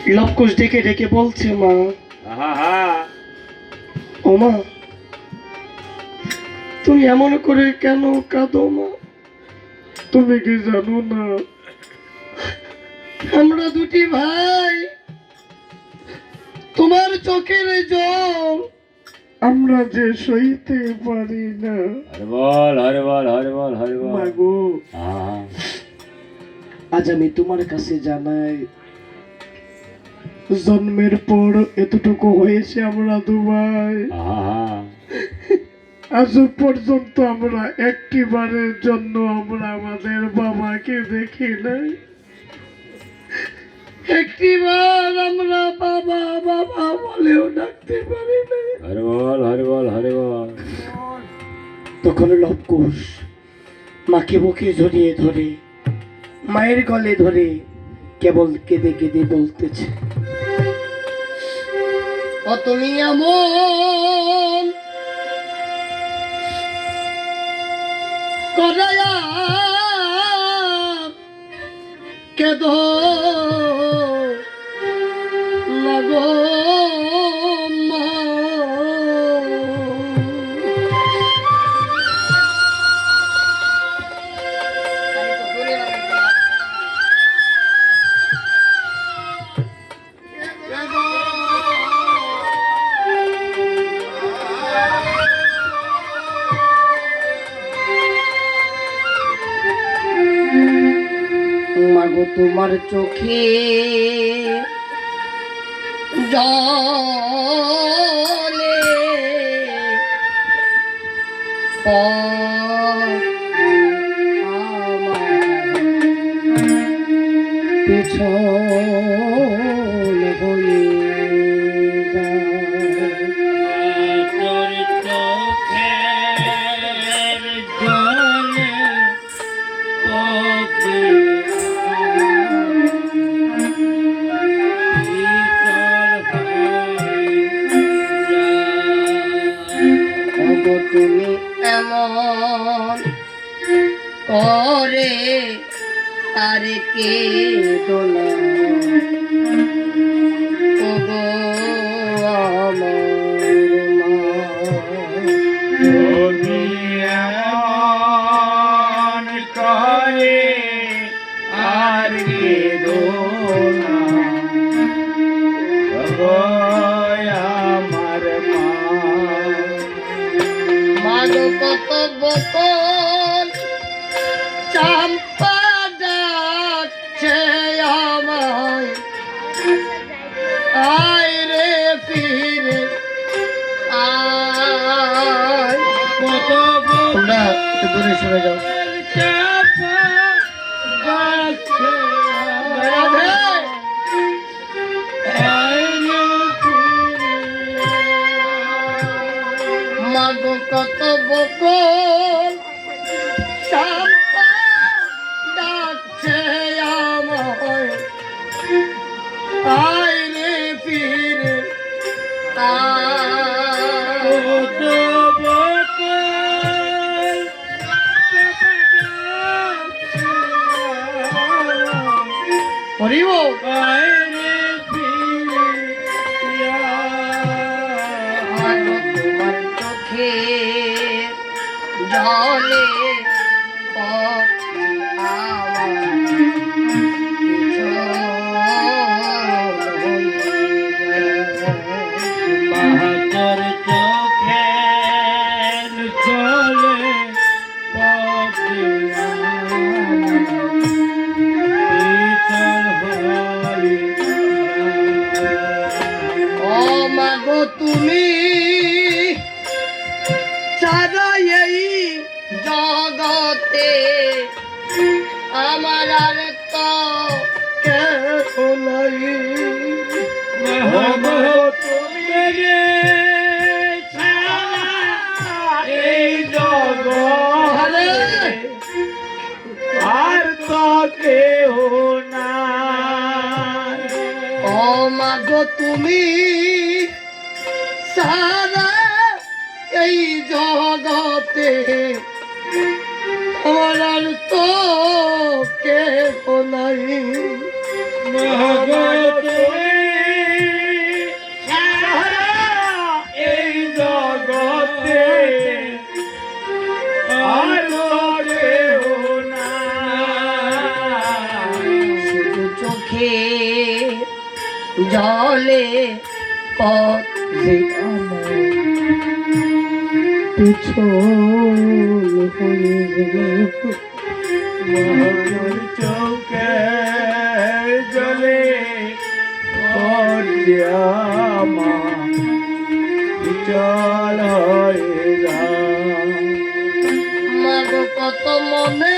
লবকুশ ডেকে ডেকে বলছে, মা ও মা, তুমি এমন করে কেন কাঁদো মা? তুমি কি জানো না আমরা দুটি ভাই তোমার চোখের জল আমরা যে সইতে পারি না। মাগো, আজ আমি তোমার কাছে জানাই, জন্মের পর এতটুকু হয়েছে আমরা দু ভাই, আজ পর্যন্ত আমরা একটি বারের জন্য আমরা আমাদের বাবাকে দেখি নাই। একটি বার আমরা বাবা বাবা বলেও ডাকতে পারি না। তখন লবকুশ মাকে বুকে জড়িয়ে ধরে মায়ের গলে ধরে কেবল কেঁদে কেঁদে বলতেছে, ও তুমি এমন করায়া কেঁদো লাগো মা। মাগো তোমার চোখে জলে পেছন হয়ে তুমি এমন করে আর কে দোলা ওগো আমার মা। তুমি এমন করে আর কে দোলা ওগো আমার মা। মাগো কত বকল চাম্পা ডাকছে আমায়, আয় রে ফিরে আয়। কত তোমরা একটু দূরে সরে যাও। চাপা গাছে রাধে, মাগো কত বকল চাম্পা ডাকছে আমায়, আয় রে ফিরে আয়। কত বকল চাপা গাছে হরিব আয় রে ফিরে আয়। তোমার চোখে জলে বাহাদুর চোখের জলে ও মাগো তুমি সারা এই জগতে আমার আর তো কেহ নাই। তুমি রে ছাড়া এই জগতে আর তো কেহ নাই। ও মাগো তুমি সারা এই জগতে আমার আর তো কেহ নাই। মহাগো তুমি জলে পথ যে আমার পিছল হয়ে গেল। মোর চোখে জলে পড়িয়ামা চল হয়ে যা। মাগো কত মনে